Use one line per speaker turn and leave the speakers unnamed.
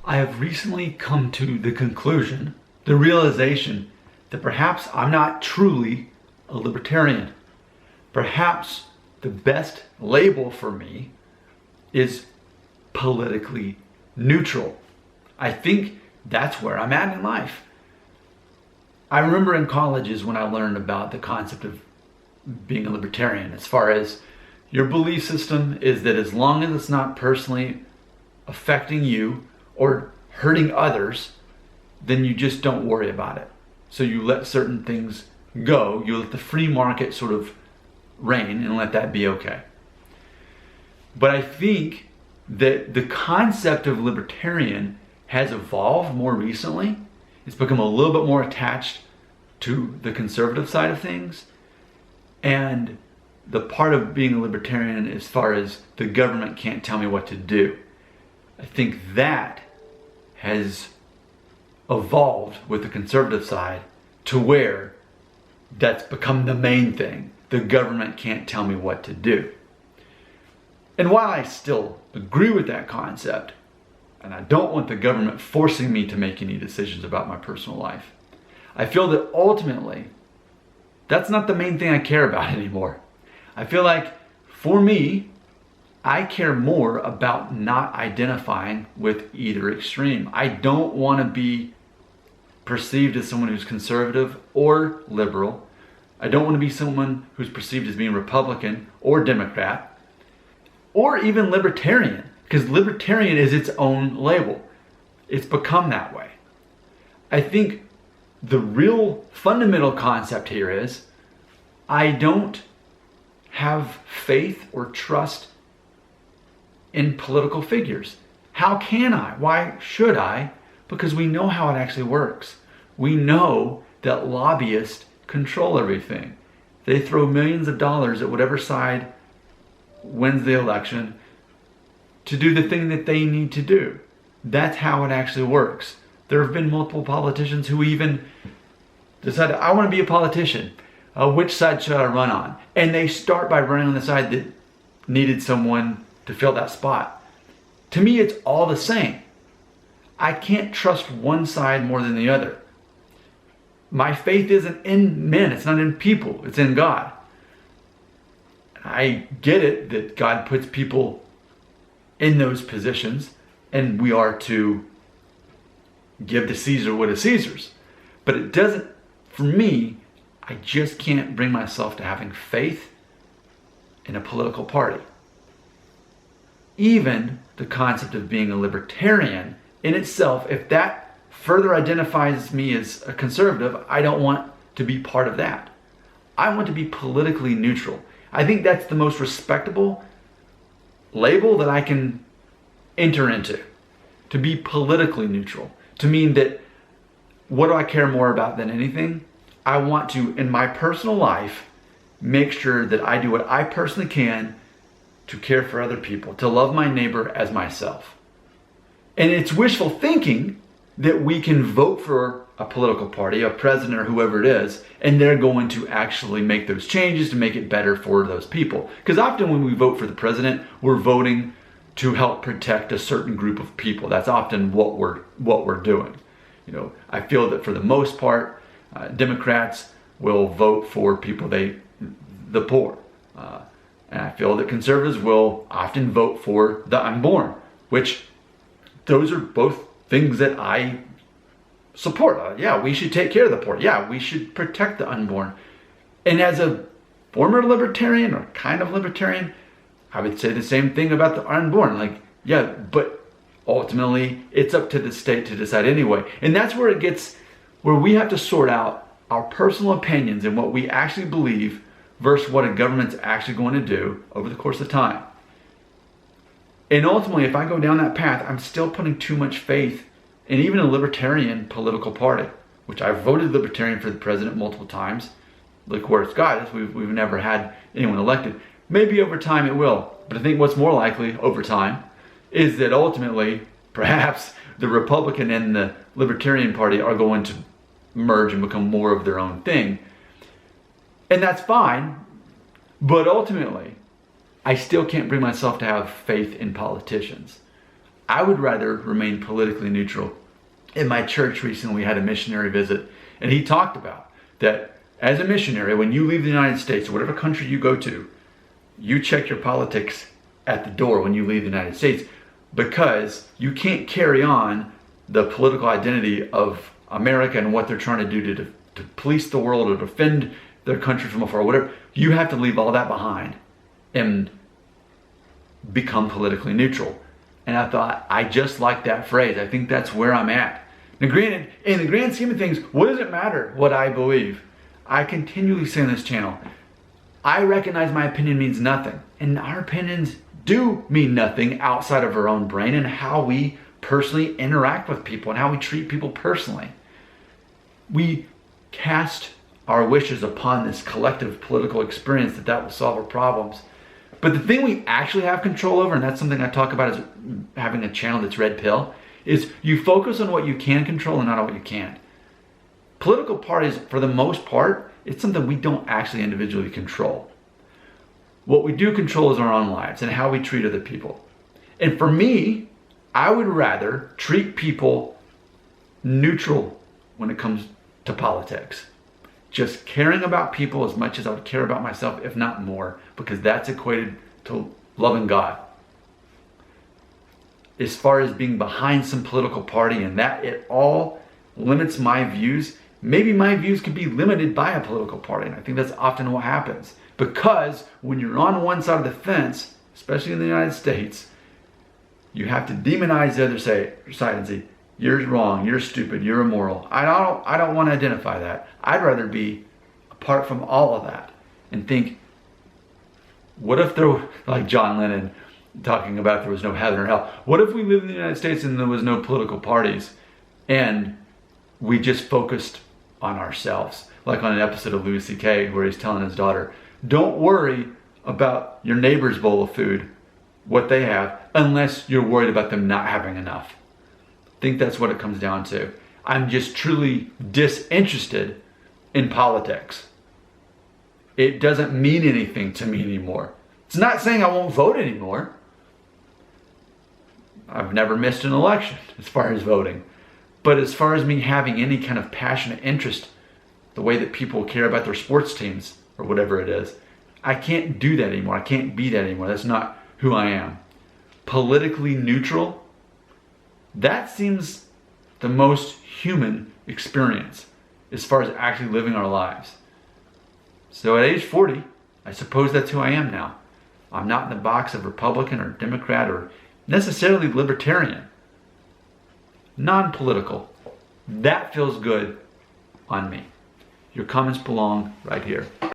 I have recently come to the conclusion, the realization, that perhaps I'm not truly a libertarian. Perhaps the best label for me is politically neutral. I think that's where I'm at in life. I remember in colleges when I learned about the concept of being a libertarian, as far as your belief system is that as long as it's not personally affecting you or hurting others, then you just don't worry about it. So you let certain things go. You let the free market sort of reign and let that be okay. But I think that the concept of libertarian has evolved more recently. It's become a little bit more attached to the conservative side of things. And the part of being a libertarian as far as the government can't tell me what to do, I think that has evolved with the conservative side to where that's become the main thing. The government can't tell me what to do. And while I still agree with that concept, and I don't want the government forcing me to make any decisions about my personal life, I feel that ultimately, that's not the main thing I care about anymore. I feel like, for me, I care more about not identifying with either extreme. I don't want to be perceived as someone who's conservative or liberal. I don't want to be someone who's perceived as being Republican or Democrat or even libertarian, because libertarian is its own label. It's become that way. I think the real fundamental concept here is I don't have faith or trust in political figures. How can I? Why should I? Because we know how it actually works. We know that lobbyists control everything. They throw millions of dollars at whatever side wins the election to do the thing that they need to do. That's how it actually works. There have been multiple politicians who even decided, I want to be a politician. Which side should I run on? And they start by running on the side that needed someone to fill that spot. To me, it's all the same. I can't trust one side more than the other. My faith isn't in men. It's not in people. It's in God. I get it that God puts people in those positions and we are to give to Caesar what is Caesar's. But it doesn't, for me, I just can't bring myself to having faith in a political party. Even the concept of being a libertarian in itself, if that further identifies me as a conservative, I don't want to be part of that. I want to be politically neutral. I think that's the most respectable label that I can enter into. To be politically neutral. To mean that, what do I care more about than anything? I want to, in my personal life, make sure that I do what I personally can to care for other people, to love my neighbor as myself. And it's wishful thinking that we can vote for a political party, a president or whoever it is, and they're going to actually make those changes to make it better for those people. Because often when we vote for the president, we're voting to help protect a certain group of people. That's often what we're doing. You know, I feel that for the most part, Democrats will vote for people the poor. And I feel that conservatives will often vote for the unborn, which those are both things that I support. Yeah, we should take care of the poor. Yeah, we should protect the unborn. And as a former libertarian or kind of libertarian, I would say the same thing about the unborn. Like, yeah, but ultimately it's up to the state to decide anyway. And that's where it gets, where we have to sort out our personal opinions and what we actually believe versus what a government's actually going to do over the course of time. And ultimately, if I go down that path, I'm still putting too much faith in even a libertarian political party, which I've voted libertarian for the president multiple times. Look where it's got us. We've never had anyone elected. Maybe over time it will. But I think what's more likely over time is that ultimately, perhaps the Republican and the Libertarian Party are going to merge and become more of their own thing. And that's fine, but ultimately, I still can't bring myself to have faith in politicians. I would rather remain politically neutral. In my church recently, we had a missionary visit, and he talked about that as a missionary, when you leave the United States or whatever country you go to, you check your politics at the door when you leave the United States, because you can't carry on the political identity of America and what they're trying to do to police the world or defend their country from afar, whatever. You have to leave all that behind and become politically neutral. And I thought, I just like that phrase. I think that's where I'm at. Now granted, in the grand scheme of things, what does it matter what I believe? I continually say on this channel, I recognize my opinion means nothing. And our opinions do mean nothing outside of our own brain and how we personally interact with people and how we treat people personally. We cast our wishes upon this collective political experience that will solve our problems. But the thing we actually have control over, and that's something I talk about as having a channel that's red pill, is you focus on what you can control and not on what you can't. Political parties, for the most part, it's something we don't actually individually control. What we do control is our own lives and how we treat other people. And for me, I would rather treat people neutral when it comes to politics. Just caring about people as much as I would care about myself, if not more, because that's equated to loving God. As far as being behind some political party and that it all limits my views, maybe my views could be limited by a political party. And I think that's often what happens. Because when you're on one side of the fence, especially in the United States, you have to demonize the other side and say, you're wrong, you're stupid, you're immoral. I don't want to identify that. I'd rather be apart from all of that and think, what if there were, like John Lennon talking about there was no heaven or hell. What if we lived in the United States and there was no political parties and we just focused on ourselves? Like on an episode of Louis C.K. where he's telling his daughter, don't worry about your neighbor's bowl of food, what they have, unless you're worried about them not having enough. I think that's what it comes down to. I'm just truly disinterested in politics. It doesn't mean anything to me anymore. It's not saying I won't vote anymore. I've never missed an election as far as voting. But as far as me having any kind of passionate interest, the way that people care about their sports teams or whatever it is, I can't do that anymore. I can't be that anymore. That's not who I am. Politically neutral, that seems the most human experience as far as actually living our lives. So at age 40, I suppose that's who I am now. I'm not in the box of Republican or Democrat or necessarily Libertarian. Non-political. That feels good on me. Your comments belong right here.